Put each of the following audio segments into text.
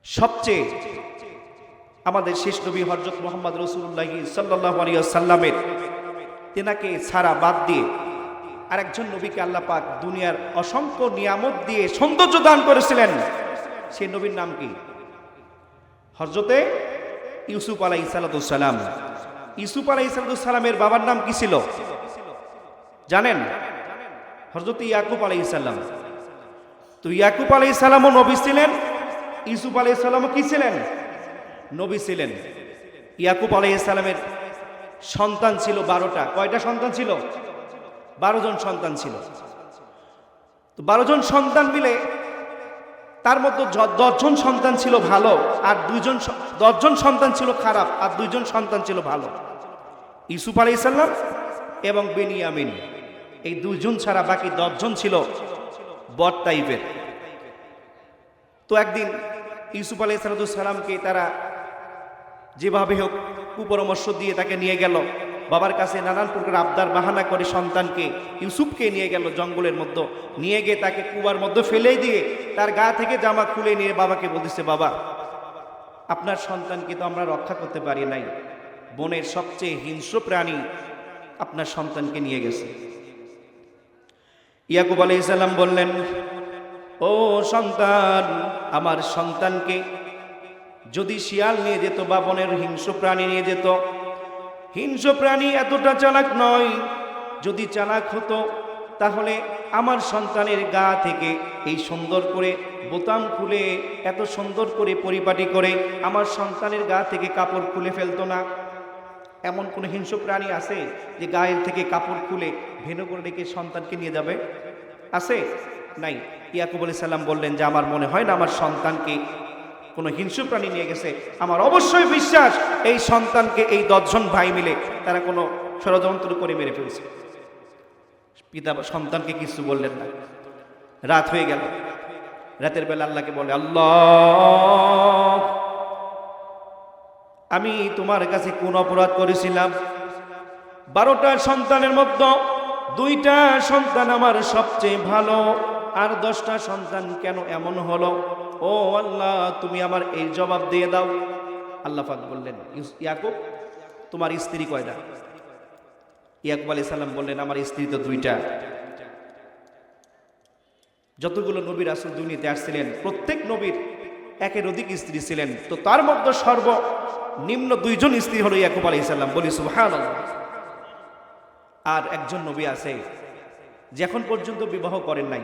সবচেয়ে আমাদের শেষ নবী হযরত মুহাম্মদ রাসূলুল্লাহ সাল্লাল্লাহু আলাইহি ওয়াসাল্লামের তেনাকে ছাড়া বাদ দিয়ে আরেকজন নবীকে আল্লাহ পাক দুনিয়ার অসংখ্য নিয়ামত দিয়ে সৌন্দর্য দান করেছিলেন। সেই নবীর নাম কি? হযরতে ইউসুফ আলাইহিস সালাম। ইউসুফ আলাইহিস সালামের বাবার নাম কি ছিল জানেন? হযরত ইয়াকুব আলাইহিস সালাম। তো ইয়াকুব আলাইহিস সালামও নবী ছিলেন, ইউসুফ আলাইহিস সালামও কি ছিলেন? নবী ছিলেন। ইয়াকুব আলাইহিস সালামের সন্তান ছিল 12টা। কয়টা সন্তান ছিল? 12 জন সন্তান ছিল। তো 12 জন সন্তান মিলে তার মধ্যে 10 জন সন্তান ছিল ভালো, আর 10 জন সন্তান ছিল খারাপ, আর 2 জন সন্তান ছিল ভালো। ইউসুফ আলাইহিস সালাম এবং বেনিয়ামিন, এই 2 জন ছাড়া বাকি 10 জন ছিল বদ টাইপের। তো একদিন ইউসুফ আলাইহিস সালামকে তারা যেভাবে হোক কুপরামর্শ দিয়ে তাকে নিয়ে গেল বাবার কাছে, নানান প্রকার আবদার বাহানা করে সন্তানকে ইউসুফকে নিয়ে গেল জঙ্গলের মধ্যে, নিয়ে গিয়ে তাকে কুয়ার মধ্যে ফেলে দিয়ে তার গা থেকে জামা খুলে নিয়ে বাবাকে বলতেছে, বাবা আপনার সন্তানকে তো আমরা রক্ষা করতে পারি নাই, বনের সবচেয়ে হিংস্র প্রাণী আপনার সন্তানকে নিয়ে গেছে। ইয়াকুব আলাইহিস সালাম বললেন, ও সন্তান, আমার সন্তানকে যদি শিয়াল নিয়ে যেত বা বনের হিংস্র প্রাণী নিয়ে যেত, হিংস্র প্রাণী এতটা চালাক নয়, যদি চালাক হতো তাহলে আমার সন্তানের গা থেকে এই সুন্দর করে বোতাম খুলে এত সুন্দর করে পরিপাটি করে আমার সন্তানের গা থেকে কাপড় খুলে ফেলতো না। এমন কোন হিংস্র প্রাণী আছে যে গায়ের থেকে কাপড় খুলে ভেনো করে রেখে সন্তানকে নিয়ে যাবে? আছে? নাই। ইয়াকুব আলাইহিস সালাম বললেন যে আমার মনে হয় না আমার সন্তানকে কোনো হিংস্র প্রাণী নিয়ে গেছে। আমার অবশ্যই বিশ্বাস এই সন্তানকে এই 10 জন ভাই মিলে তারা কোনো ষড়যন্ত্র করে মেরে ফেলছে। পিতা সন্তানকে কিছু বললেন না। রাত হয়ে গেল। রাতের বেলা আল্লাহকে বলে, আল্লাহ, আমি তোমার কাছে কোন অপরাধ করেছিলাম? 12টা সন্তানের মধ্যে 2টা সন্তান আমার সবচেয়ে ভালো, আর 10টা সন্তান কেন এমন হলো? ও আল্লাহ, তুমি আমার এই জবাব দিয়ে দাও। আল্লাহ পাক বললেন, ইয়াকুব তোমার স্ত্রী কয়টা? ইয়াকুব আলাইহিস সালাম বললেন, আমার স্ত্রী তো 2টা। যতগুলো নবী রাসূল দুনিয়াতে আসছিলেন প্রত্যেক নবীর একের অধিক স্ত্রী ছিলেন। তো তার মধ্যে সর্বনিম্ন 2 জন স্ত্রী হলো ইয়াকুব আলাইহিস সালাম। বলি সুবহানাল্লাহ। আর একজন নবী আছে যে এখন পর্যন্ত বিবাহ করেন নাই।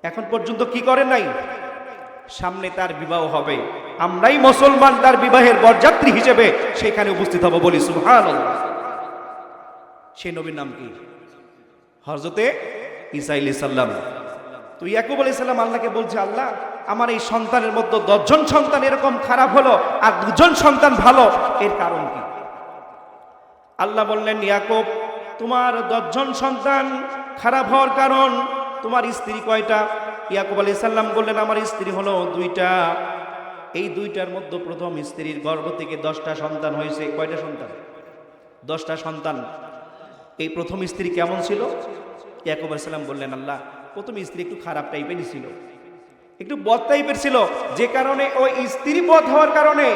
এখন পর্যন্ত কি করেন নাই? সামনে তার বিবাহ হবে, আমরাই মুসলমান তার বিবাহের বরযাত্রী হিসেবে সেখানে উপস্থিত হব। বলি সুবহানাল্লাহ। সেই নবীর নাম কি? হযরতে ঈসা আলাইহিস সালাম। তো ইয়াকুব আলাইহিস সালাম আল্লাহকে বলছে, আল্লাহ, আমার এই সন্তানের মধ্যে 10 জন সন্তান এরকম খারাপ হলো আর 2 জন সন্তান ভালো, এর কারণ কি? আল্লাহ বললেন, ইয়াকুব তোমার 10 জন সন্তান খারাপ হওয়ার কারণ তোমার স্ত্রী কয়টা? ইয়াকুব আলাইহিস সালাম বললেন, আমার স্ত্রী হলো 2টা। এই 2টার মধ্যে প্রথম স্ত্রীর গর্ভ থেকে 10টা সন্তান হয়েছে। কয়টা সন্তান? 10টা সন্তান। এই প্রথম স্ত্রী কেমন ছিল? ইয়াকুব আলাইহিস সালাম বললেন, আল্লাহ, প্রথম স্ত্রী একটু খারাপ টাইপেরই ছিল, একটু বদ টাইপের ছিল, যে কারণে ওই স্ত্রী বদ হওয়ার কারণে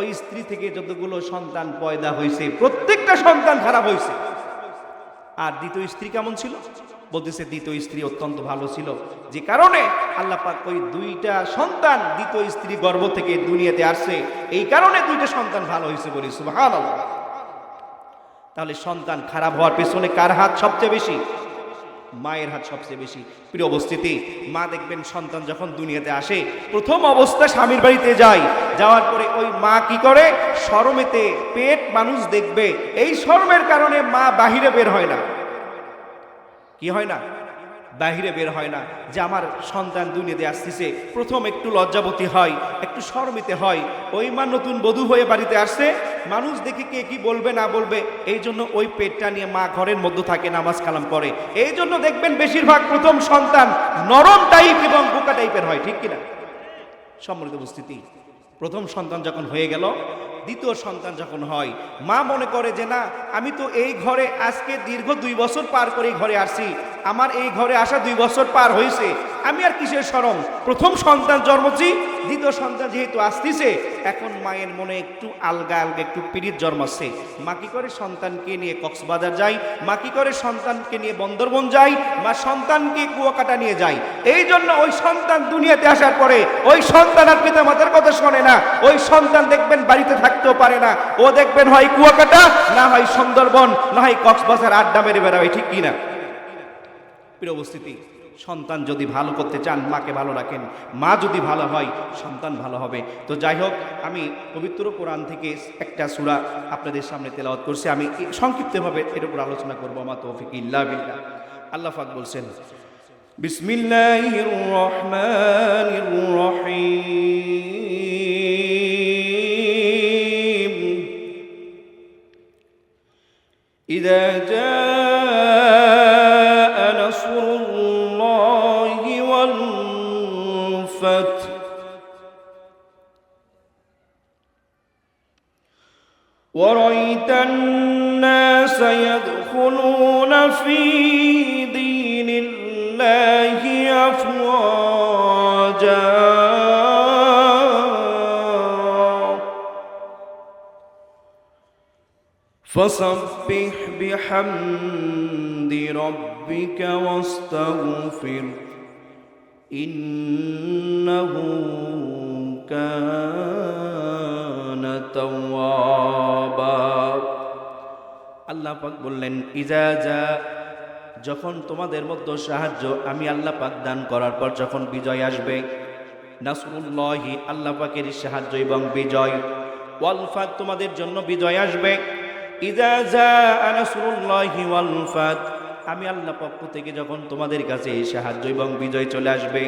ওই স্ত্রী থেকে যতগুলো সন্তান পয়দা হয়েছে প্রত্যেকটা সন্তান খারাপ হয়েছে। আর দ্বিতীয় স্ত্রী কেমন ছিল? বলতেছে দ্বিতীয় স্ত্রী অত্যন্ত ভালো ছিল, যে কারণে আল্লাহ পাক ওই 2টা সন্তান দ্বিতীয় স্ত্রী গর্ভ থেকে দুনিয়াতে আসছে, এই কারণে 2টা সন্তান ভালো হয়েছে। বলি সুবহানাল্লাহ। তাহলে সন্তান খারাপ হওয়ার পেছনে কার হাত সবচেয়ে বেশি? মায়ের হাত সবচেয়ে বেশি। প্রিয় উপস্থিতি, মা দেখবেন সন্তান যখন দুনিয়াতে আসে প্রথম অবস্থা স্বামীর বাড়িতে যায়, যাওয়ার পরে ওই মা কি করে? শরমেতে পেট মানুষ দেখবে, এই শরমের কারণে মা বাহিরে বের হয় না। কি হয় না? বাহিরে বের হয় না যে আমার সন্তান দুনিয়াতে আসতেছে। প্রথম একটু লজ্জাবতী হয়, একটু শরমিতে হয়। ওই মা নতুন বধূ হয়ে বাড়িতে আসছে, মানুষ দেখে কে কি বলবে না বলবে, এই জন্য ওই পেটটা নিয়ে মা ঘরের মধ্যে থাকে, নামাজ কালাম করে। এই জন্য দেখবেন বেশিরভাগ প্রথম সন্তান নরম টাইপ এবং বোকা টাইপের হয়। ঠিক কিনা? সম্মানিত উপস্থিতি, প্রথম সন্তান যখন হয়ে গেল, দ্বিতীয় সন্তান যখন হয়, মা মনে করে যে না, আমি তো এই ঘরে আজকে দীর্ঘ 2 বছর পার করে ঘরে আসছি, আমার এই ঘরে আসা 2 বছর পার হয়েছে, আমি আর কিসের শরম? প্রথম সন্তান জন্মছি, দ্বিতীয় সন্তান যেহেতু আসতেছে, এখন মায়ের মনে একটু আলগা আলগা একটু পীড়িত জন্মাচ্ছে। মা কি করে সন্তানকে নিয়ে কক্সবাজার যায়, মা কি করে সন্তানকে নিয়ে বন্দরবন যায়, মা সন্তানকে কুয়াকাটা নিয়ে যায়। এই জন্য ওই সন্তান দুনিয়াতে আসার পরে ওই সন্তান আর পিতা মাতার কথা শোনে না। ওই সন্তান দেখবেন বাড়িতে থাকতেও পারে না, ও দেখবেন হয় কুয়াকাটা, না হয় সুন্দরবন, না হয় কক্সবাজার আড্ডা মেরে বেড়াবে, ঠিক কিনা? প্রিয় উপস্থিতি, সন্তান যদি ভালো করতে চান মাকে ভালো রাখেন, মা যদি ভালো হয় সন্তান ভালো হবে। তো যাই হোক, আমি পবিত্র কোরআন থেকে একটা সূরা আপনাদের সামনে তেলাওয়াত করছি, আমি সংক্ষিপ্তভাবে এর উপর আলোচনা করবো। মা তৌফিক ইল্লা বিল্লাহ। আল্লাহ পাক বলছেন, বিসমিল্লাহির রহমানির রহিম, ইযা জাআ নাসরুল্লাহি ওয়াল ফাতহ ওয়া রাআইতান নাসা ইয়াদখুলুনা ফী দীনিল্লাহি আফওয়াজা فسبح بحمد ربك واستغفر إنه كان توابا। আল্লাহ পাক বললেন, ইজা যা, যখন তোমাদের মধ্যে সাহায্য আমি আল্লাহ পাক দান করার পর যখন বিজয় আসবে, নাসরুল্লাহি, আল্লাহ পাকের সাহায্য এবং বিজয়, ওয়াল ফাত, তোমাদের জন্য বিজয় আসবে। ইযা জাআ নাসরুল্লাহি ওয়াল ফাত, আমি আল্লাহ পক্ষ থেকে যখন তোমাদের কাছে সাহায্য এবং বিজয় চলে আসবে,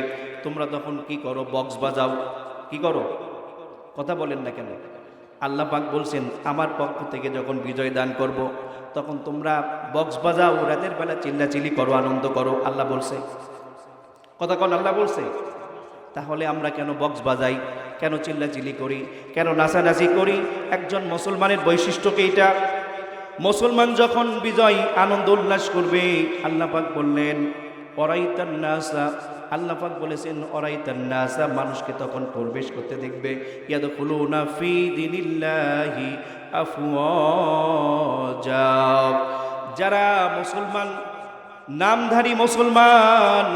তোমরা তখন কি করো? বক্স বাজাও। কি করো? কথা বলেন না কেন? আল্লাহ পাক বলছেন, আমার পক্ষ থেকে যখন বিজয় দান করব, তখন তোমরা বক্স বাজাও, রাতের বেলা চিল্লাচিল্লি করো, আনন্দ করো। আল্লাহ বলছে, কথা কন, আল্লাহ বলছে। তাহলে আমরা কেন বক্স বাজাই, কেন চিল্লাচিল্লি করি, কেন নাচানাচি করি? একজন মুসলমানের বৈশিষ্ট্যকে এটা। মুসলমান যখন বিজয় আনন্দ উল্লাস করবে, আল্লাহ পাক বললেন অরাইতান নাসা, আল্লাহ পাক বলেছেন অরাইতান নাসা, মানুষকে তখন প্রবেশ করতে দেখবে, ইয়াদখুলুনা ফি দীনিল্লাহি আফওয়াজা, যারা মুসলমান, নামধারী মুসলমান,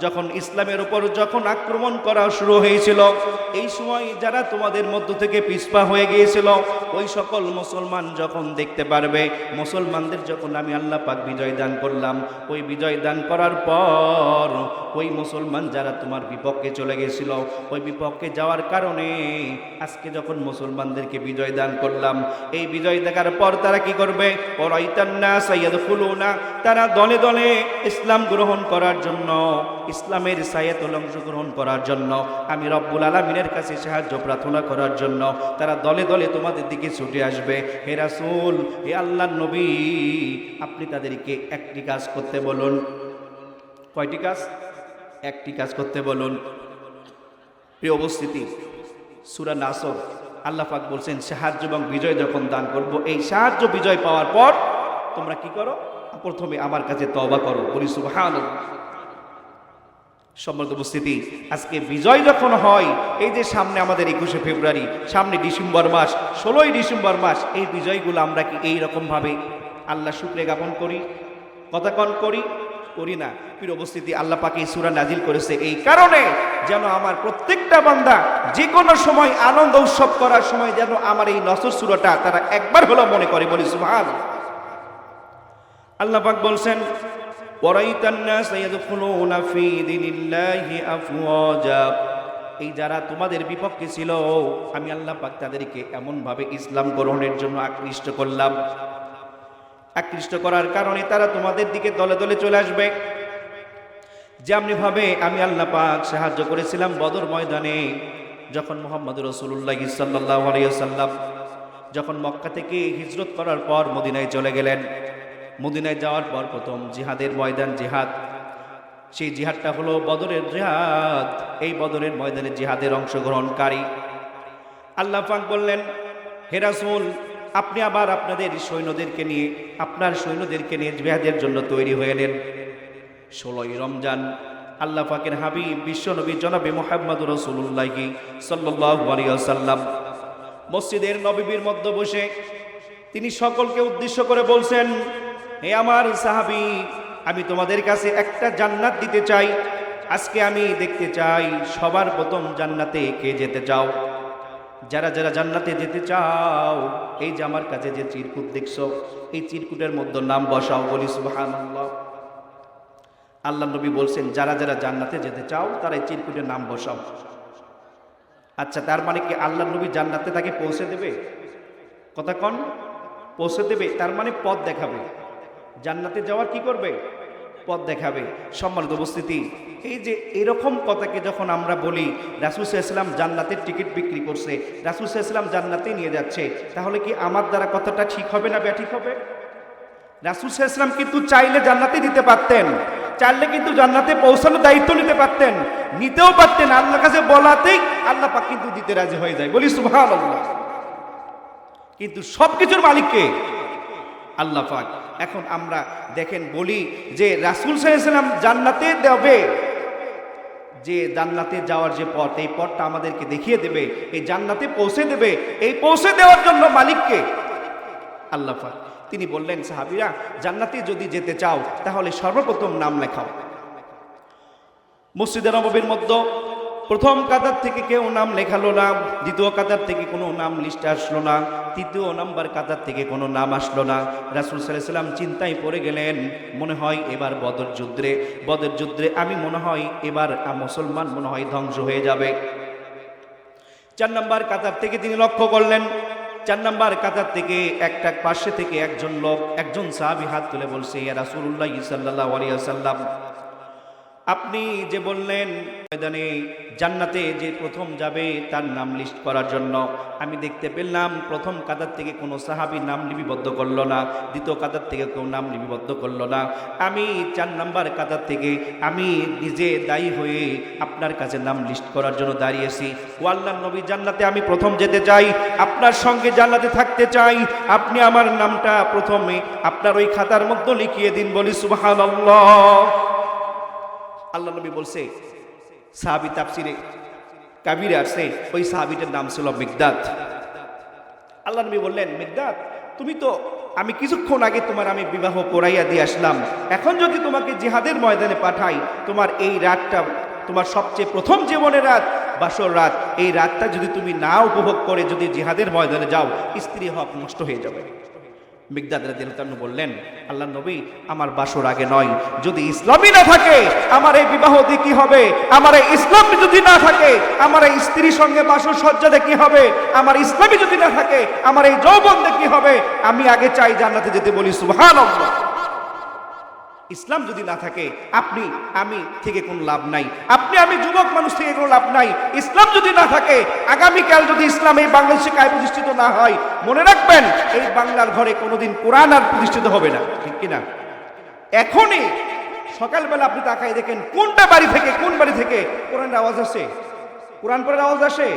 যখন ইসলামের উপর যখন আক্রমণ করা শুরু হয়েছিল, এই সময় যারা তোমাদের মধ্য থেকে পিছপা হয়ে গিয়েছিল, ওই সকল মুসলমান যখন দেখতে পারবে মুসলমানদের যখন আমি আল্লাহ পাক বিজয় দান করলাম, ওই বিজয় দান করার পর ওই মুসলমান যারা তোমার বিপক্ষে চলে গেছিল, ওই বিপক্ষে যাওয়ার কারণে আজকে যখন মুসলমানদেরকে বিজয় দান করলাম, এই বিজয় দেখার পর তারা কি করবে? ওরাইতান নাসা ইয়াদখুলুনা, তারা দলে দলে ইসলাম গ্রহণ করার জন্য, ইসলামের ছায়াতলে অংশগ্রহণ করার জন্য, আমি রব্বুল আলামিনের কাছে সাহায্য প্রার্থনা করার জন্য তারা দলে দলে তোমাদের দিকে ছুটে আসবে। হে রাসূল, হে আল্লাহর নবী, আপনি তাদেরকে একটি কাজ করতে বলুন। কয়টি কাজ? একটি কাজ করতে বলুন। প্রিয় উপস্থিতি, সূরা নাসর আল্লাহ পাক বলছেন সাহায্য এবং বিজয় যখন দান করব, এই সাহায্য বিজয় পাওয়ার পর তোমরা কি করো? প্রথমে আমার কাছে তওবা করো। বলি সুবহানাল্লাহ। সম্মানিত উপস্থিতি, আজকে বিজয় যখন হয়, এই যে সামনে আমাদের 21শে ফেব্রুয়ারি, সামনে ডিসেম্বর মাস, 16ই ডিসেম্বর মাস, এই বিজয়গুলো আমরা কি এই রকমভাবে আল্লাহ শুকরিয়া জ্ঞাপন করি? কথা কন করি? করি না। প্রিয় উপস্থিতি, আল্লাহ পাক এই সূরা নাজিল করেছে এই কারণে, যেন আমার প্রত্যেকটা বান্দা যে কোনো সময় আনন্দ উৎসব করার সময় যেন আমার এই নসর সূরাটা তারা একবার হলো মনে করে। বলি সুবহানাল্লাহ। আল্লাহ পাক বলছেন ওয়ারাইতান নাসা ইয়াদখুলুনা ফি দীনিল্লাহি আফওয়াজা, এই যারা তোমাদের বিপক্ষে ছিল, আমি আল্লাহ পাক তাদেরকে এমনভাবে ইসলাম গ্রহণের জন্য আকৃষ্ট করলাম, আকৃষ্ট করার কারণে তারা তোমাদের দিকে দলে দলে চলে আসবে। যেমনিভাবে আমি আল্লাহ পাক সাহায্য করেছিলাম বদর ময়দানে, যখন মুহাম্মদুর রাসূলুল্লাহ সাল্লাল্লাহু আলাইহি ওয়াসাল্লাম যখন মক্কা থেকে হিজরত করার পর মদিনায় চলে গেলেন। মদিনায় যাওয়ার পর প্রথম জিহাদের ময়দান জিহাদ, সেই জিহাদটা হলো বদরের জিহাদ। এই বদরের ময়দানে জিহাদের অংশগ্রহণকারী আল্লাহ পাক বললেন, হে রাসূল, আপনি আবার আপনাদের সৈন্যদেরকে নিয়ে, আপনার সৈন্যদেরকে নিয়ে জিহাদের জন্য তৈরি হয়ে নেন। 16ই রমজান আল্লাহ পাকের হাবিব বিশ্বনবী জনাবে মুহাম্মদুর রাসূলুল্লাহ সাল্লাল্লাহু আলাইহি ওয়াসাল্লাম মসজিদের নববীর মধ্যে বসে তিনি সকলকে উদ্দেশ্য করে বলছেন, হে আমার সাহাবী, আমি তোমাদের কাছে একটা জান্নাত দিতে চাই। আজকে আমি দেখতে চাই সবার প্রথম জান্নাতে কে যেতে চাও। যারা যারা জান্নাতে যেতে চাও, এই যে আমার কাছে যে চিরকুট দেখছো, এই চিরকুটের মধ্যে নাম বসাও। বলি সুবহানাল্লাহ। আল্লাহ নবী বলছেন, যারা যারা জান্নাতে যেতে চাও তারা এই চিরকুটের নাম বসাও। আচ্ছা, তার মানে কি আল্লাহ নবী জান্নাতে তাকে পৌঁছে দেবে? কথা কন, পৌঁছে দেবে, তার মানে পথ দেখাবে। জান্নাতে যাওয়ার কি করবে? পথ দেখাবে। সম্মানিত উপস্থিতি, এই যে এরকম কথাকে যখন আমরা বলি রাসূল সাল্লাল্লাহু আলাইহি ওয়াসাল্লাম জান্নাতের টিকিট বিক্রি করছে, রাসূল সাল্লাল্লাহু আলাইহি ওয়াসাল্লাম জান্নাতে নিয়ে যাচ্ছে, তাহলে কি আমার দ্বারা কথাটা ঠিক হবে না ব্যাঠিক হবে? রাসূল সাল্লাল্লাহু আলাইহি ওয়াসাল্লাম কিন্তু চাইলে জান্নাতে দিতে পারতেন, চাইলে কিন্তু জান্নাতে পৌঁছানোর দায়িত্ব নিতে পারতেন, নিতেও পারতেন। আল্লাহর কাছে বলাতেই আল্লাহ পাক কিন্তু দিতে রাজি হয়ে যায়। বলি সুবহানাল্লাহ। কিন্তু সবকিছুর মালিক কে? আল্লাহ পাক। এখন আমরা দেখেন বলি যে রাসূল সাল্লাল্লাহু আলাইহি ওয়াসাল্লাম জান্নাতে দেবে, যে জান্নাতে যাওয়ার যে পথ, এই পথটা আমাদেরকে দেখিয়ে দেবে, এই জান্নাতে পৌঁছে দেবে। এই পৌঁছে দেওয়ার জন্য মালিক কে? আল্লাহ পাক। তিনি বললেন, সাহাবীরা, জান্নাতে যদি যেতে চাও তাহলে সর্বপ্রথম নাম লেখাও। মসজিদে নববীর মধ্যে প্রথম কাতার থেকে কেউ নাম লেখালো না, দ্বিতীয় কাতার থেকে কোনো নাম লিস্টে আসলো না, তৃতীয় নাম্বার কাতার থেকে কোনো নাম আসলো না। রাসূল সাল্লাল্লাহু আলাইহি ওয়াসাল্লাম চিন্তায় পড়ে গেলেন, মনে হয় এবার বদর যুদ্ধে আমি মনে হয় এবার মুসলমান মনে হয় ধ্বংস হয়ে যাবে। 4 নাম্বার কাতার থেকে তিনি লক্ষ্য করলেন, 4 নাম্বার কাতার থেকে একটা পাশে থেকে একজন সাহাবী হাত তুলে বলছে, ইয়া রাসূলুল্লাহ সাল্লাল্লাহু আলাইহি ওয়াসাল্লাম, আপনি যে বললেন ময়দানে জান্নাতে যে প্রথম যাবে তার নাম লিস্ট করার জন্য, আমি দেখতে পেলাম প্রথম কাতার থেকে কোনো সাহাবী নাম লিপিবদ্ধ করলো না, দ্বিতীয় কাতার থেকে কেউ নাম লিপিবদ্ধ করলো না। আমি 4 নাম্বার কাতার থেকে আমি নিজে দায়ী হয়ে আপনার কাছে নাম লিস্ট করার জন্য দাঁড়িয়েছি। ও আল্লাহর নবী, জান্নাতে আমি প্রথম যেতে চাই, আপনার সঙ্গে জান্নাতে থাকতে চাই। আপনি আমার নামটা প্রথমে আপনার ওই খাতার মধ্যে লিখিয়ে দিন। বলি সুবহানাল্লাহ। আল্লাহ নবী বলছে, সাহাবী তাফসিরে কাবিরে আসছে, ওই সাহাবীটার নাম ছিল মিকদাদ। আল্লাহ নবী বললেন, মিকদাদ, তুমি তো আমি কিছুক্ষণ আগে আমি বিবাহ পড়াইয়া দিয়ে আসলাম, এখন যদি তোমাকে জিহাদের ময়দানে পাঠাই, তোমার এই রাতটা তোমার সবচেয়ে প্রথম জীবনের রাত, বাসর রাত, এই রাতটা যদি তুমি না উপভোগ করে যদি জিহাদের ময়দানে যাও, স্ত্রী হক নষ্ট হয়ে যাবে। মিকদাদ রাদিয়াল্লাহু তাআলা বললেন, আল্লাহ নবী, আমার বাসর আগে নয়, যদি ইসলামই না থাকে আমার এই বিবাহ দিয়ে কি হবে? আমার এই ইসলাম যদি না থাকে আমার এই স্ত্রীর সঙ্গে বাসর সজ্জাতে কি হবে? আমার ইসলামই যদি না থাকে আমার এই যৌবন দিয়ে কি হবে? আমি আগে চাই জান্নাতে যেতে। বলি সুবহানাল্লাহ। ইসলাম যদি না থাকে আমি থেকে কোনো লাভ নাই, আমি যুবক মানুষ থেকে কোনো লাভ নাই। ইসলাম যদি না থাকে, আগামীকাল যদি ইসলাম এই বাংলাদেশে কায়ে প্রতিষ্ঠিত না হয়, মনে রাখবেন এই বাংলার ঘরে কোনোদিন কোরআন আর প্রতিষ্ঠিত হবে না। ঠিক কিনা? এখনই সকালবেলা আপনি তাকায় দেখেন কোন বাড়ি থেকে কোরআনের আওয়াজ আসে, কোরআন পড়ার আওয়াজ আসে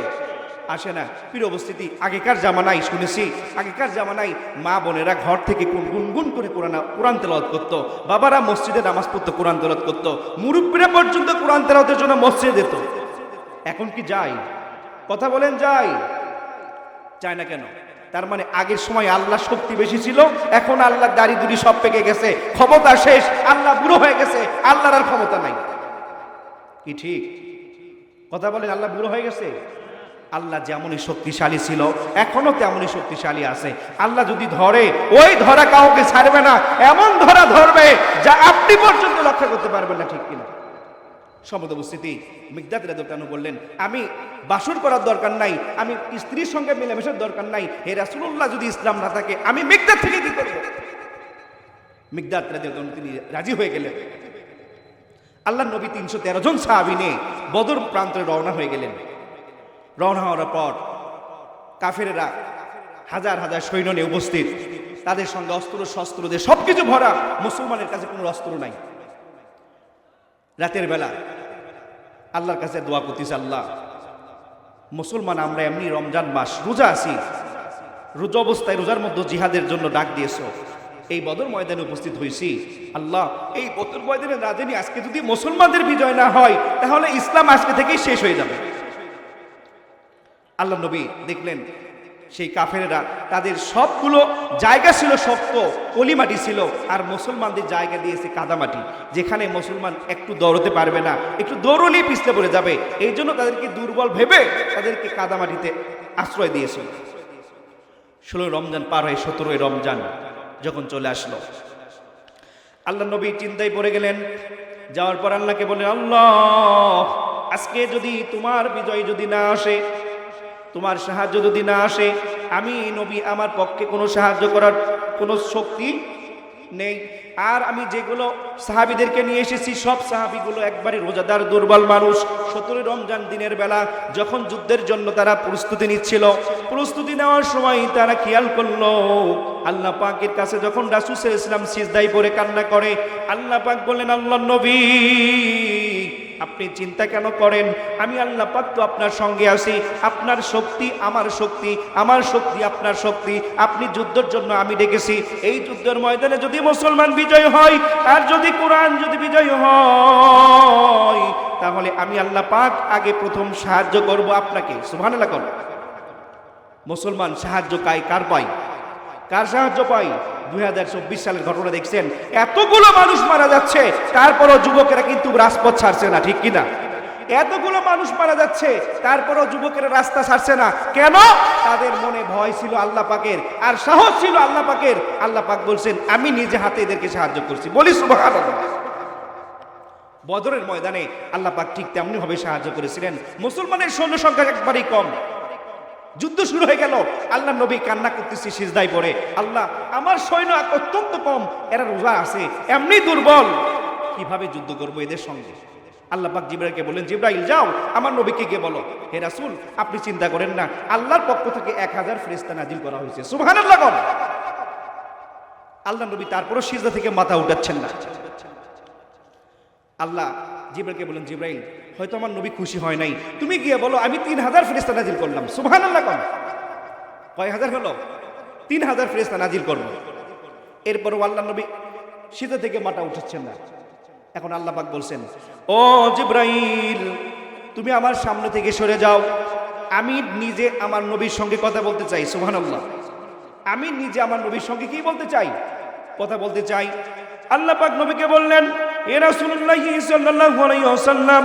না। প্রিয় উপস্থিতি, আগেকার জামানায় শুনেছি, আগেকার জামানায় মা বোনেরা ঘর থেকে গুনগুন করে কোরআন তেলাওয়াত করত, বাবারা মসজিদে নামাজ পড়তো, কোরআন তেলাওয়াত করত, মুরব্বীরা পর্যন্ত কোরআন তেলাওয়াতের জন্য মসজিদে যেত। এখন কি যায়? কথা বলেন, যায় না কেন? তার মানে আগের সময় আল্লাহ শক্তি বেশি ছিল, এখন আল্লাহ দাড়ি দুড়ি সব পেকে গেছে, ক্ষমতা শেষ, আল্লাহ বুড়ো হয়ে গেছে, আল্লাহর আর ক্ষমতা নাই। কি ঠিক? কথা বলেন, আল্লাহ বুড়ো হয়ে গেছে? আল্লাহ যেমনই শক্তিশালী ছিল এখনো তেমনই শক্তিশালী আছে। আল্লাহ যদি ধরে, ওই ধরা কাউকে ছাড়বে না, এমন ধরা ধরবে যা আপনি পর্যন্ত লক্ষ্য করতে পারবেন না। ঠিক কিনা? সম্মানিত উপস্থিতি, মিকদাদ রাদিয়াল্লাহু তাআলা বললেন, আমি বাসর করার দরকার নাই, আমি স্ত্রীর সঙ্গে মেলামেশার দরকার নাই। হে রাসূলুল্লাহ, যদি ইসলাম না থাকে আমি মিকদাদ থেকে কি করব? মিকদাদ রাদিয়াল্লাহু তাআলা তিনি রাজি হয়ে গেলেন। আল্লাহ নবী 313 জন সাহাবী নিয়ে বদর প্রান্তরে রওনা হয়ে গেলেন। রওনা হওয়ার পর কাফেরেরা হাজার হাজার সৈন্য নিয়ে উপস্থিত, তাদের সঙ্গে অস্ত্র শস্ত্র দিয়ে সবকিছু ভরা, মুসলমানের কাছে কোনো অস্ত্র নাই। রাতের বেলা আল্লাহর কাছে দোয়া করতেছে, আল্লাহ, মুসলমান আমরা এমনি রমজান মাস রোজা আছি, রোজা অবস্থায় রোজার মধ্যে জিহাদের জন্য ডাক দিয়েছো, এই বদর ময়দানে উপস্থিত হয়েছি। আল্লাহ, এই বদর ময়দানে না জানি আজকে যদি মুসলমানদের বিজয় না হয় তাহলে ইসলাম আজকে থেকেই শেষ হয়ে যাবে। আল্লাহ নবী দেখলেন সেই কাফেরেরা তাদের সবগুলো জায়গা ছিল শক্ত পলিমাটি ছিল, আর মুসলমানদের জায়গা দিয়েছে কাদামাটি, যেখানে মুসলমান একটু দৌড়তে পারবে না, একটু দৌড়লেই পিছলে পড়ে যাবে। এই জন্য তাদেরকে দুর্বল ভেবে তাদেরকে কাদামাটিতে আশ্রয় দিয়েছিল। 16 রমজান পার হয়ে 17 রমজান যখন চলে আসলো, আল্লাহ নবী চিন্তায় পড়ে গেলেন। যাওয়ার পর আল্লাহকে বললেন, আল্লাহ, আজকে যদি তোমার বিজয় যদি না আসে, তোমার সাহায্য যদি না আসে, আমি নবী আমার পক্ষে কোনো সাহায্য করার কোনো শক্তি নেই। আর আমি যেগুলো সাহাবীদেরকে নিয়ে এসেছি সব সাহাবীগুলো একবারে রোজাদার দুর্বল মানুষ। 17 রমজান দিনের বেলা যখন যুদ্ধের জন্য তারা প্রস্তুতি নিচ্ছিল, প্রস্তুতি নেওয়ার সময় তারা খেয়াল করলো আল্লাহ পাকের কাছে যখন রাসূল সাল্লাল্লাহু আলাইহি ওয়াসাল্লাম সিজদায় পড়ে কান্না করে, আল্লাহ পাক বললেন, আল্লাহর নবী, আপনি চিন্তা কেন করেন? আমি আল্লাহ পাক তো আপনার সঙ্গে আছি। আপনার শক্তি আমার শক্তি, আমার শক্তি আপনার শক্তি। আপনি যুদ্ধের জন্য আমি ডেকেছি। এই যুদ্ধের ময়দানে যদি মুসলমান বিজয় হয় আর যদি কোরআন যদি বিজয় হয়, তাহলে আমি আল্লাহ পাক আগে প্রথম সাহায্য করব আপনাকে। সুবহানাল্লাহ। মুসলমান সাহায্য কার পায়? কার সাহায্য পাই? 2024 সালের ঘটনা দেখছেন, এতগুলো মানুষ মারা যাচ্ছে, তারপরও যুবকেরা কিন্তু রাজপথ ছাড়ছে না, ঠিক কিনা? এতগুলো মানুষ মারা যাচ্ছে, তারপরও যুবকেরা রাস্তা ছাড়ছে না। কেন? তাদের মনে ভয় ছিল আল্লাহ পাকের, আর সাহস ছিল আল্লাহ পাকের। আল্লাহ পাক বলছেন, আমি নিজে হাতে এদেরকে সাহায্য করছি। বলি সুবহানাল্লাহ। বদরের ময়দানে আল্লাহ পাক ঠিক তেমনি ভাবে সাহায্য করেছিলেন। মুসলমানের সৈন্য সংখ্যা একবারই কম। যুদ্ধ শুরু হয়ে গেল, আল্লাহ নবী কান্না করতেছে সিজদায় পড়ে, আল্লাহ, আমার সৈন্য অত্যন্ত কম, এরা রোজা আছে, এমনি দুর্বল, কিভাবে যুদ্ধ করবো এদের সঙ্গে? আল্লাহ পাক জিবরাইলকে বললেন, জিবরাইল যাও আমার নবীকে গিয়ে বলো, হে রাসূল, আপনি চিন্তা করেন না, আল্লাহর পক্ষ থেকে 1000 ফেরেশতা নাজিল করা হয়েছে। সুবহানাল্লাহ। আল্লাহ নবী তারপরও সিজদা থেকে মাথা উঠাচ্ছেন না। আল্লাহ জিবরাইলকে বলেন, জিবরাইল, হয়তো আমার নবী খুশি হয় নাই, তুমি গিয়ে বলো আমি 3000 ফেরেশতা নাজিল করলাম। সুবহানাল্লাহ। কয় হাজার হলো? 3000 ফেরেশতা নাজিল করব। এরপরও আল্লাহ নবী সিজদা থেকে মাথা উঠাচ্ছেন না। এখন আল্লাহ পাক বলছেন, ও জিবরাইল, তুমি আমার সামনে থেকে সরে যাও, আমি নিজে আমার নবীর সঙ্গে কথা বলতে চাই। সুবহানাল্লাহ। আমি নিজে আমার নবীর সঙ্গে কি বলতে চাই? কথা বলতে চাই। আল্লাহ পাক নবীকে বললেন, হে রাসূলুল্লাহ সাল্লাল্লাহু আলাইহি ওয়াসাল্লাম,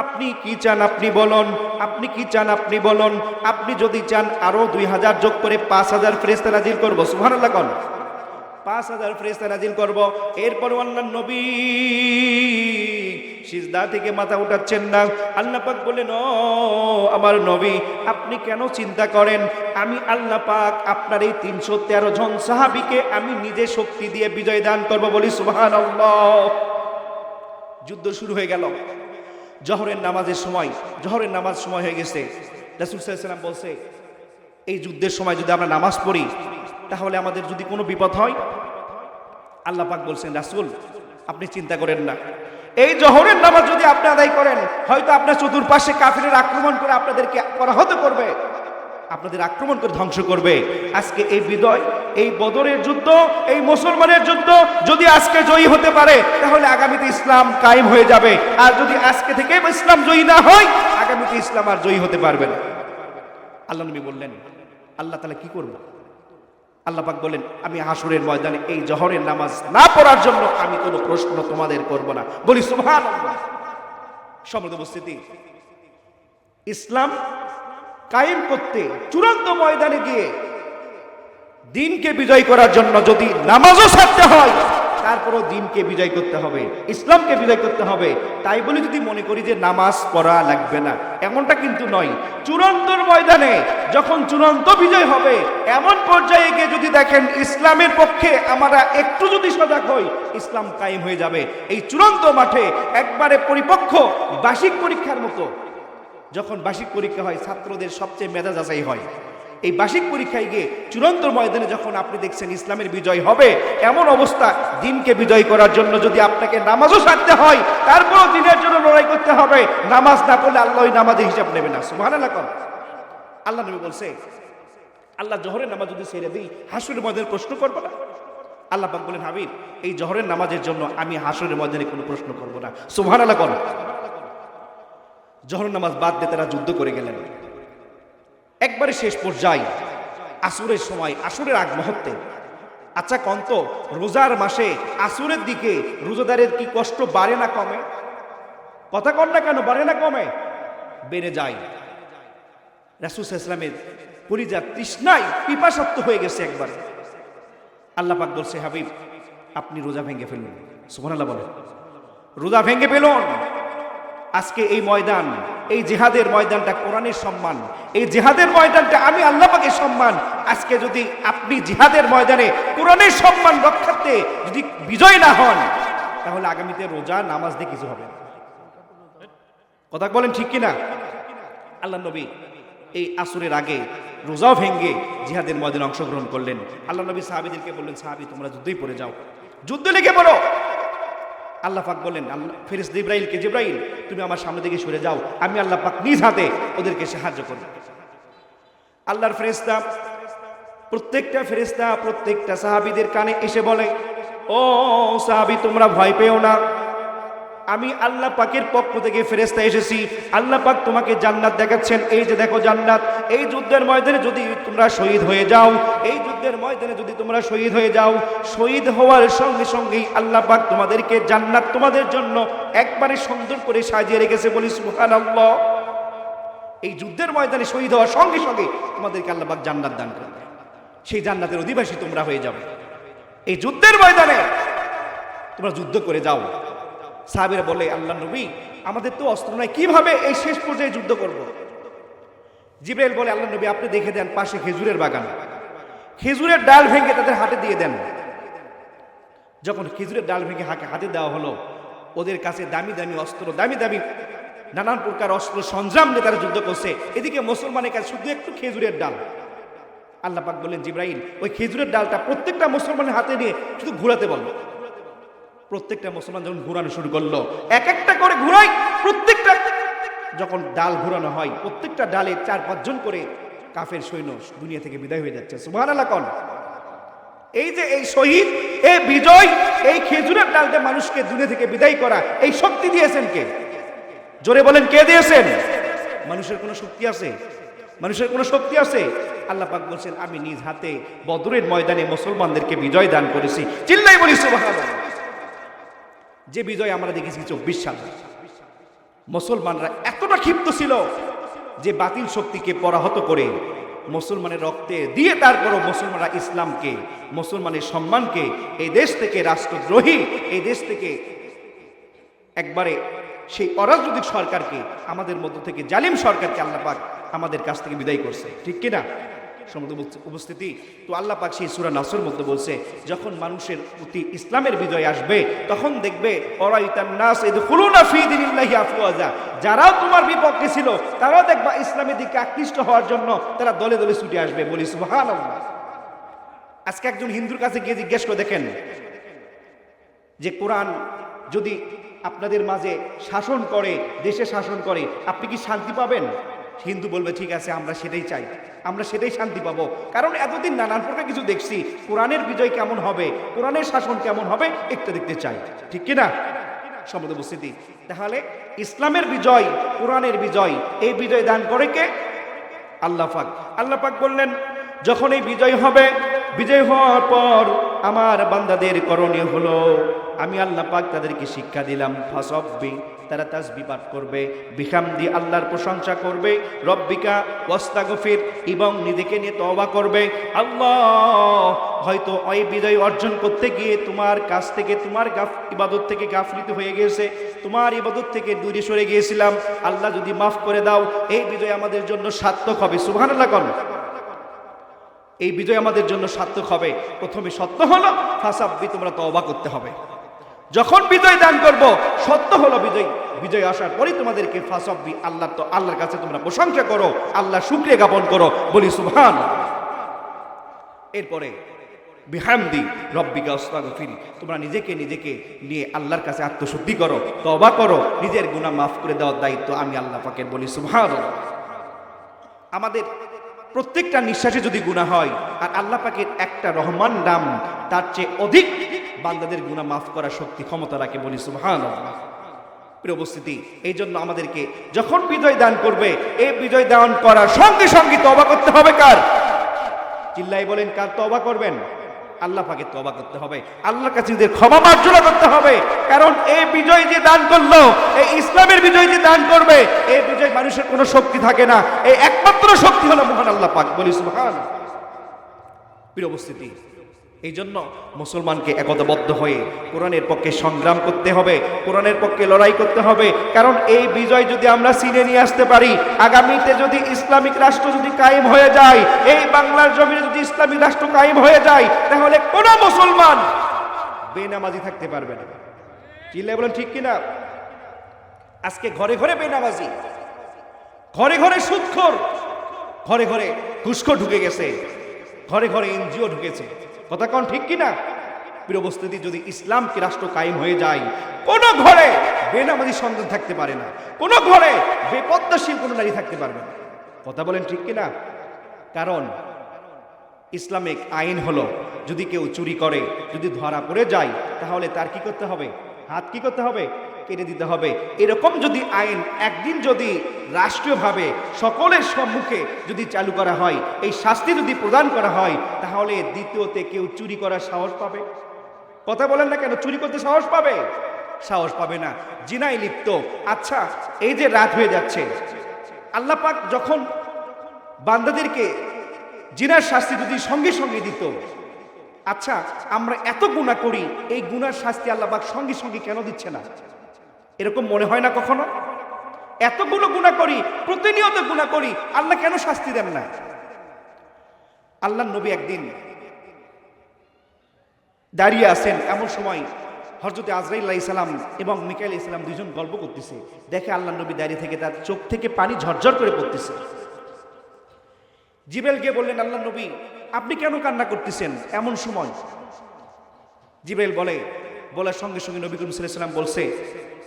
আপনি কি চান আপনি বলুন, আপনি কি চান আপনি বলুন। আপনি যদি চান আরো 2000 যোগ করে 5000 ফেরেশতা নাজিল করব। সুবহানাল্লাহ। 5000 ফেরেশতা নাজিল করব। এরপর আল্লাহর নবী সিজদা থেকে মাথা উঠাচ্ছেন না। আল্লাহ পাক বলেন, ও আমার নবী, আপনি কেন চিন্তা করেন? আমি আল্লাহ পাক আপনার এই 313 জন সাহাবীকে আমি নিজে শক্তি দিয়ে বিজয় দান করব। বলি সুবহানাল্লাহ। যুদ্ধ শুরু হয়ে গেল। জোহরের নামাজের সময়, জোহরের নামাজ সময় হয়ে গেছে। রাসূল সাল্লাল্লাহু আলাইহি ওয়াসাল্লাম বলছে, এই যুদ্ধের সময় যদি আমরা নামাজ পড়ি তাহলে আমাদের যদি কোনো বিপদ হয়, আল্লাহ পাক বলছেন, রাসূল, আপনি চিন্তা করেন না, এই জোহরের নামাজ যদি আপনি আদায় করেন, হয়তো আপনার চতুর্পাশে কাফিরের আক্রমণ করে আপনাদেরকে পরাহত করবে, আপনাদের আক্রমণ করে ধ্বংস করবে। আজকে এই বিজয়, এই বদরের যুদ্ধ, এই মুসলমানের যুদ্ধ যদি আজকে জয়ী হতে পারে তাহলে আগামীতে ইসলাম কায়েম হয়ে যাবে। আর যদি আজকে থেকে ইসলাম জয়ী না হয়, আগামীতে ইসলাম আর জয়ী হতে পারবে না। আল্লাহ নবী বললেন, আল্লাহ তাআলা কি করবে? আল্লাহ পাক বলেন, আমি হাসরের ময়দানে এই জোহরের নামাজ না পড়ার জন্য আমি কোনো প্রশ্ন তোমাদের করব না। বলি সুবহানাল্লাহ। সম্মানিত উপস্থিতি, ইসলাম কায়েম করতে চূড়ান্ত ময়দানে গিয়ে দিনকে বিজয় করার জন্য যদি নামাজও ছাড়তে হয়, তারপরও দিনকে বিজয় করতে হবে, ইসলামকে বিজয় করতে হবে। তাই বলে যদি মনে করি যে নামাজ পড়া লাগবে না, এমনটা কিন্তু নয়। চূড়ান্ত ময়দানে যখন চূড়ান্ত বিজয় হবে, এমন পর্যায়ে গিয়ে যদি দেখেন ইসলামের পক্ষে আমরা একটু যদি সজাগ হই, ইসলাম কায়েম হয়ে যাবে। এই চূড়ান্ত মাঠে একবারে পরিপক্ক বার্ষিক পরীক্ষার মতো, যখন বার্ষিক পরীক্ষা হয় ছাত্রদের সবচেয়ে মেধা যাচাই হয়, এই বার্ষিক পরীক্ষায় গিয়ে চূড়ান্ত ময়দানে যখন আপনি দেখছেন ইসলামের বিজয় হবে, এমন অবস্থা দিনকে বিজয় করার জন্য যদি আপনাকে নামাজও ছাড়তে হয়, তারপরও দিনের জন্য লড়াই করতে হবে। নামাজ না পড়লে আল্লাহ ওই নামাজের হিসাব নেবে না। সুবহানাল্লাহ। আল্লাহ নবী বলছে, আল্লাহ জোহরের নামাজ যদি ছেড়ে দিই, হাসরের ময়দানে প্রশ্ন করবে না? আল্লাহ পাক বলেন, হাবিব এই জোহরের নামাজের জন্য আমি হাসরের ময়দানে কোনো প্রশ্ন করব না। সুবহানাল্লাহ করো। জোহরের নামাজ বাদ দিয়ে তারা যুদ্ধ করে গেলেন। একবারে শেষ পর্যায়ে আসরের সময়, আসরের আগ মুহূর্তে, আচ্ছা কন্ত রোজার মাসে আসরের দিকে রোজাদারের কি কষ্ট বাড়ে না কমে? কথা কন না কেন, বাড়ে না কমে? বেড়ে যায়। রাসূল সাল্লাল্লাহু আলাইহি ওয়াসাল্লামের পরিজাত তৃষ্ণায় পিপাসার্ত হয়ে গেছে একবার। আল্লাহ পাক বলছে, হাবিব আপনি রোজা ভেঙে ফেলুন। সুবহানাল্লাহ বলেন, রোজা ভেঙে ফেলুন। আজকে এই ময়দান, এই জিহাদের ময়দানটা কোরআনের সম্মান, এই জিহাদের ময়দানটা আমি আল্লাহ পাকের সম্মান। আজকে যদি আপনি জিহাদের ময়দানে কোরআনের সম্মান রক্ষার্থে যদি বিজয় না হন, তাহলে আগামীতে রোজা নামাজ দিয়ে কিছু হবে না। কথা বলেন ঠিক কিনা? আল্লাহ নবী এই আসরের আগে রোজাও ভেঙ্গে জিহাদের ময়দানে অংশগ্রহণ করলেন। আল্লাহ নবী সাহাবীদেরকে বললেন, সাহাবী তোমরা যুদ্ধই পড়ে যাও, যুদ্ধে লেগে পড়ো। আল্লাহ পাক বললেন ফেরেশতা জিবরাইলকে, জিবরাইল তুমি আমার সামনে দিকে সরে যাও, আমি আল্লাহ পাক নিজ হাতে ওদেরকে সাহায্য করব। আল্লাহর ফেরেশতা, প্রত্যেকটা ফেরেশতা প্রত্যেকটা সাহাবীদের কানে এসে বলে, ও সাহাবী তোমরা ভয় পেও না, আমি আল্লাহ পাকের পক্ষ থেকে ফেরেশতা এসেছি। আল্লাহ পাক তোমাকে জান্নাত দেখাচ্ছেন, এই যে দেখো জান্নাত। এই যুদ্ধের ময়দানে যদি তোমরা শহীদ হয়ে যাও, এই যুদ্ধের ময়দানে যদি তোমরা শহীদ হয়ে যাও, শহীদ হওয়ার সঙ্গে সঙ্গেই আল্লাহ পাক তোমাদেরকে জান্নাত তোমাদের জন্য একবারে সুন্দর করে সাজিয়ে রেখেছে। বলি সুবহানাল্লাহ। এই যুদ্ধের ময়দানে শহীদ হওয়ার সঙ্গে সঙ্গে তোমাদেরকে আল্লাহ পাক জান্নাত দান করবে, সেই জান্নাতের অধিবাসী তোমরা হয়ে যাবে। এই যুদ্ধের ময়দানে তোমরা যুদ্ধ করে যাও। সাহাবীরা বলে, আল্লাহ নবী আমাদের তো অস্ত্র নাই, কিভাবে এই শেষ পর্যায়ে যুদ্ধ করব? জিবরাইল বলে, আল্লাহ নবী আপনি দেখে দেন পাশে খেজুরের বাগান, খেজুরের ডাল ভেঙে তাদের হাতে দিয়ে দেন। যখন খেজুরের ডাল ভেঙে হাতে দেওয়া হলো, ওদের কাছে দামি দামি অস্ত্র, দামি দামি নানান প্রকার অস্ত্র সঞ্জাম নিয়ে তারা যুদ্ধ করছে। এদিকে মুসলমানের কাছে শুধু একটু খেজুরের ডাল। আল্লাহ পাক বললেন, জিবরাইল ওই খেজুরের ডালটা প্রত্যেকটা মুসলমানের হাতে নিয়ে শুধু ঘোরাতে বলল। প্রত্যেকটা মুসলমান যখন ঘুরানো শুরু করলো, এক একটা করে ঘুরাই, প্রত্যেকটা যখন ডাল ঘুরানো হয়, প্রত্যেকটা ডালে 4-5 জন করে কাফের সৈন্য দুনিয়া থেকে বিদায় হয়ে যাচ্ছে। সুবহানাল্লাহ কোন? এই যে এই শহীদ, এই বিজয়, এই খেজুরের ডালতে মানুষকে দুনিয়া থেকে বিদায় করা, এই শক্তি দিয়েছেন কে? জোরে বলেন, কে দিয়েছেন? মানুষের কোনো শক্তি আছে? মানুষের কোনো শক্তি আছে? আল্লাহ পাক বলছেন, আমি নিজ হাতে বদরের ময়দানে মুসলমানদেরকে বিজয় দান করেছি। চিল্লাই বলি সুবহানাল্লাহ। যে বিজয় আমরা দেখেছি 24 সালে, মুসলমানরা এতটা ক্ষিপ্ত ছিল যে বাতিল শক্তিকে পরাহত করে মুসলমানের রক্তে দিয়ে তারপরও মুসলমানরা ইসলামকে, মুসলমানের সম্মানকে, এই দেশ থেকে রাষ্ট্রদ্রোহী, এই দেশ থেকে একবারে সেই অরাজনৈতিক সরকারকে, আমাদের মধ্য থেকে জালিম সরকারকে আল্লাহ পাক আমাদের কাছ থেকে বিদায় করছে। ঠিক কিনা উপস্থিতি? তো আল্লাহ পাক সেই সূরা নাসর মধ্যে বলছে, যখন মানুষের প্রতি ইসলামের বিজয় আসবে, তখন দেখবে অরাইতান নাস ইদখুলুনা ফি দীনিল্লাহি আফওয়াজা, যারাও তোমার বিপক্ষে ছিল তারাও দেখবা ইসলামের দিকে আকৃষ্ট হওয়ার জন্য তারা দলে দলে ছুটে আসবে। বলি সুবহানাল্লাহ। আজকে একজন হিন্দুর কাছে গিয়ে জিজ্ঞেস করে দেখেন যে কোরআন যদি আপনাদের মাঝে শাসন করে, দেশে শাসন করে, আপনি কি শান্তি পাবেন? হিন্দু বলবে, ঠিক আছে আমরা সেটাই চাই, আমরা সেটাই শান্তি পাবো, কারণ এতদিন নানান প্রকার কিছু দেখছি, কোরআনের বিজয় কেমন হবে, কোরআনের শাসন কেমন হবে, একটু দেখতে চাই। ঠিক কিনা সম্মানিত উপস্থিতি? তাহলে ইসলামের বিজয়, কোরআনের বিজয়, এই বিজয় দান করে কে? আল্লাহ পাক। আল্লাহ পাক বললেন, যখন এই বিজয় হবে, বিজয় হওয়ার পর আমার বান্দাদের করণীয় হলো, আমি আল্লাহ পাক তাদেরকে শিক্ষা দিলাম, ফাসাব্বি, তারা তাসবিহ পাঠ করবে, বিহামদি আল্লাহর প্রশংসা করবে, রব্বিকা ওয়াস্তাগফির, এবং নিজেকে নিয়ে তওবা করবে। আল্লাহ হয়তো ওই বিজয় অর্জন করতে গিয়ে তোমার কাছ থেকে, তোমার ইবাদত থেকে গাফলিত হয়ে গেছে, তোমার ইবাদত থেকে দূরে সরে গিয়েছিলাম, আল্লাহ যদি মাফ করে দাও, এই বিজয় আমাদের জন্য সার্থক হবে। সুবহানাল্লাহ কোন? এই বিজয় আমাদের জন্য সার্থক হবে। প্রথমে সত্য হলো ফাসাব্বি, তোমরা তওবা করতে হবে। যখন বিজয় দান করব, সত্য হলো বিজয় আসার পরে তোমাদেরকে ফাসাব্বি, আল্লাহর কাছে তোমরা প্রশংসা করো, আল্লাহ শুকরিয়া জ্ঞাপন করো। বলি সুবহানাল্লাহ। এরপরে বিহামদি রব্বিকা ওয়াস্তাগফির, তোমরা নিজেকে নিয়ে আল্লাহর কাছে আত্মশুদ্ধি করো, তওবা করো, নিজের গুনাহ মাফ করে দেওয়ার দায়িত্ব আমি আল্লাহ পাকের। বলি সুবহানাল্লাহ। আমাদের প্রত্যেকটা নিঃশ্বাসে যদি গুনাহ হয়, আর আল্লাহ পাকের একটা রহমান নাম তার চেয়ে অধিক বান্দাদের গুনাহ মাফ করার শক্তি ক্ষমতা রাখে, বলি সুবহানাল্লাহ। প্রিয় উপস্থিতি, এই জন্য আমাদেরকে যখন বিজয় দান করবে, এই বিজয় দান করার সঙ্গে সঙ্গে তওবা করতে হবে। কার? চিল্লাই বলেন, কার তওবা করবেন? আল্লাহ পাকের তওবা করতে হবে, আল্লাহর কাছে নিজের ক্ষমা প্রার্থনা করতে হবে। কারণ এই বিজয় যে দান করলো, এই ইসলামের বিজয় যে দান করবে, এই বিজয় মানুষের কোনো শক্তি থাকে না, এই একমাত্র শক্তি হলো মহান আল্লাহ পাক, বলি সুবহানাল্লাহ। প্রিয় উপস্থিতি, এই জন্য মুসলমানকে একতাবদ্ধ হয়ে কোরআনের পক্ষে সংগ্রাম করতে হবে, কোরআনের পক্ষে লড়াই করতে হবে। কারণ এই বিজয় যদি আমরা ছিনিয়ে নিয়ে আসতে পারি, আগামীতে যদি ইসলামিক রাষ্ট্র যদি কায়েম হয়ে যায়, এই বাংলার জমিনে যদি ইসলামিক রাষ্ট্র কায়েম হয়ে যায়, তাহলে কোন মুসলমান বেনামাজি থাকতে পারবে না। চিল্লায় বলেন ঠিক কিনা? আজকে ঘরে ঘরে বেনামাজি, ঘরে ঘরে সুদখোর, ঘরে ঘরে ঘুষখোর ঢুকে গেছে, ঘরে ঘরে এনজিও ঢুকেছে। কথা কোন ঠিক কিনা? প্রিয় উপস্থিতি, যদি ইসলামকে রাষ্ট্র কায়েম হয়ে যায়, কোন ঘরে বেনামাজি সন্তান থাকতে পারে না, কোন ঘরে বেপর্দাশীল কোন নারী থাকতে পারবে না। কথা বলেন ঠিক কিনা? কারণ ইসলামিক আইন হলো, যদি কেউ চুরি করে, যদি ধরা পড়ে যায়, তাহলে তার কি করতে হবে? হাত কি করতে হবে? কেটে দিতে হবে। এরকম যদি আইন একদিন যদি রাষ্ট্রীয়ভাবে সকলের সম্মুখে যদি চালু করা হয়, এই শাস্তি যদি প্রদান করা হয়, তাহলে দ্বিতীয়তে কেউ চুরি করার সাহস পাবে? কথা বলেন না কেন? চুরি করতে সাহস পাবে? সাহস পাবে না। জিনায় লিপ্ত। আচ্ছা, এই যে রাত হয়ে যাচ্ছে, আল্লাহ পাক যখন বান্দাদেরকে জিনার শাস্তি যদি সঙ্গে সঙ্গে দিত, আচ্ছা আমরা এত গুনাহ করি, এই গুনার শাস্তি আল্লাহ পাক সঙ্গে সঙ্গে কেন দিচ্ছে না? এরকম মনে হয় না কখনো? এতগুলো গুনাহ করি, প্রতিনিয়ত গুনাহ করি, আল্লাহ কেন শাস্তি দেন না? আল্লাহর নবী একদিন দাঁড়িয়ে আছেন, এমন সময় হযরত আজরাইল আলাইহিস সালাম এবং মিকাইল আলাইহিস সালাম দুইজন গল্প করতেছে। দেখে আল্লাহর নবী দাঁড়িয়ে থেকে তার চোখ থেকে পানি ঝরঝর করে পড়তেছে। জিবরাইল গিয়ে বললেন, আল্লাহর নবী আপনি কেন কান্না করতেছেন এমন সময়? জিবরাইল বলার সঙ্গে সঙ্গে নবী করিম সাল্লাল্লাহু আলাইহি ওয়াসাল্লাম বলছে,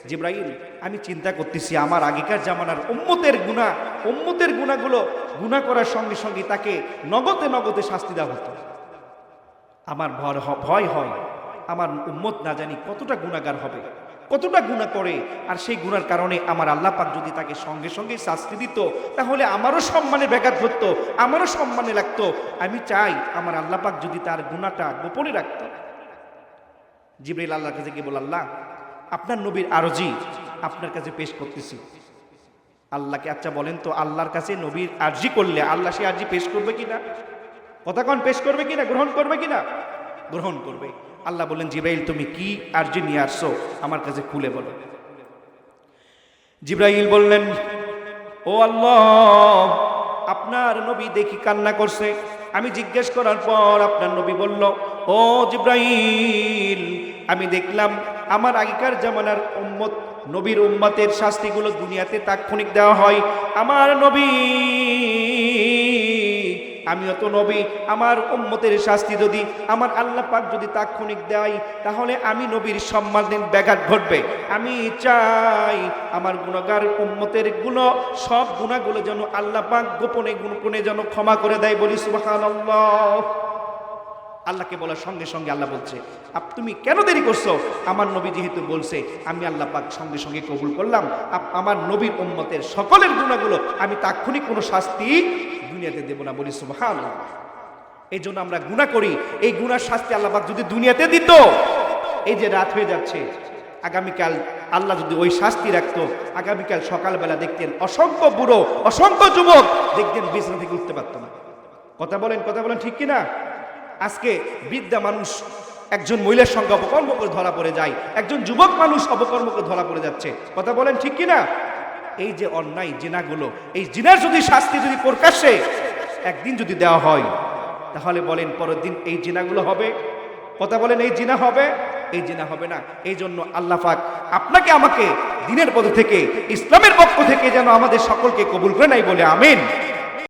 জিবরাইল আমি চিন্তা করতেছি আমার আগেকার জামানার উম্মতের গুনাহগুলো গুনাহ করার সঙ্গে সঙ্গে তাকে নগদে শাস্তি দেওয়া হতো। আমার ভয় হয় আমার উম্মত না জানি কতটা গুনাহগার হবে, কতটা গুনাহ করে, আর সেই গুনার কারণে আমার আল্লাহ পাক যদি তাকে সঙ্গে সঙ্গে শাস্তি দিত, তাহলে আমারও সম্মানে ব্যাঘাত ঘটতো, আমারও সম্মানে লাগতো। আমি চাই আমার আল্লাহ পাক যদি তার গুনাহটা গোপনে রাখত। জিবরাইল আল্লাহর কাছে গিয়ে বলল, আল্লাহ আপনার নবীর আরজি আপনার কাছে পেশ করতেছি। আল্লাহকে আচ্ছা বলেন তো, আল্লাহর কাছে নবীর আরজি করলে আল্লাহ সে আরজি পেশ করবে কিনা? কথা কোন পেশ করবে কিনা? গ্রহণ করবে কিনা? গ্রহণ করবে। আল্লাহ বললেন, জিবরাইল তুমি কি আরজি নিয়ে আসছো আমার কাছে খুলে বলো। জিবরাইল বললেন, ও আল্লাহ আপনার নবী দেখি কান্না করছে। আমি জিজ্ঞেস করার পর আপনার নবী বলল, ও জিবরাইল আমি দেখলাম আমার আগেকার জামানার নবীর উম্মতের শাস্তিগুলো দুনিয়াতে তাৎক্ষণিক দেওয়া হয়। আমার নবী আমিও তো নবী, আমার উম্মতের শাস্তি যদি আমার আল্লাহ পাক যদি তাৎক্ষণিক দেয়, তাহলে আমি নবীর সম্মানের ব্যাঘাত ঘটবে। আমি চাই আমার গুনাহগার উম্মতের সব গুনাহগুলো যেন আল্লাহ পাক গোপনে যেন ক্ষমা করে দেয়, বলি সুবহানাল্লাহ। আল্লাহকে বলার সঙ্গে সঙ্গে আল্লাহ বলছে, তুমি কেন দেরি করছো? আমার নবী যেহেতু বলছে, আমি আল্লাহ পাক সঙ্গে সঙ্গে কবুল করলাম। আমার নবীর উম্মতের সকলের গুনাহগুলো আমি তাৎক্ষণিক কোনো শাস্তি দুনিয়াতে দেব না, বলি সুবহানাল্লাহ। এই জন্য আমরা গুনাহ করি, এই গুনার শাস্তি আল্লাহ পাক যদি দুনিয়াতে দিত, এই যে রাত হয়ে যাচ্ছে, আগামীকাল আল্লাহ যদি ওই শাস্তি রাখতো, আগামীকাল সকালবেলা দেখতেন অসংখ্য বুড়ো অসংখ্য যুবক দেখতেন বিছানা থেকে উঠতে পারতো না। কথা বলেন ঠিক কিনা? আজকে বৃদ্ধা মানুষ একজন মহিলার সঙ্গে অপকর্ম করে ধরা পড়ে যায়, একজন যুবক মানুষ অপকর্ম করে ধরা পড়ে যাচ্ছে। কথা বলেন ঠিক কিনা? এই যে অন্যায় জিনাগুলো, এই জিনার যদি শাস্তি যদি প্রকাশ্যে একদিন যদি দেওয়া হয়, তাহলে বলেন পরের দিন এই জিনাগুলো হবে? কথা বলেন এই জিনা হবে? এই জিনা হবে না। এই জন্য আল্লাহ পাক আপনাকে আমাকে দিনের পথ থেকে ইসলামের পক্ষ থেকে যেন আমাদের সকলকে কবুল করে নাই, বলে আমিন।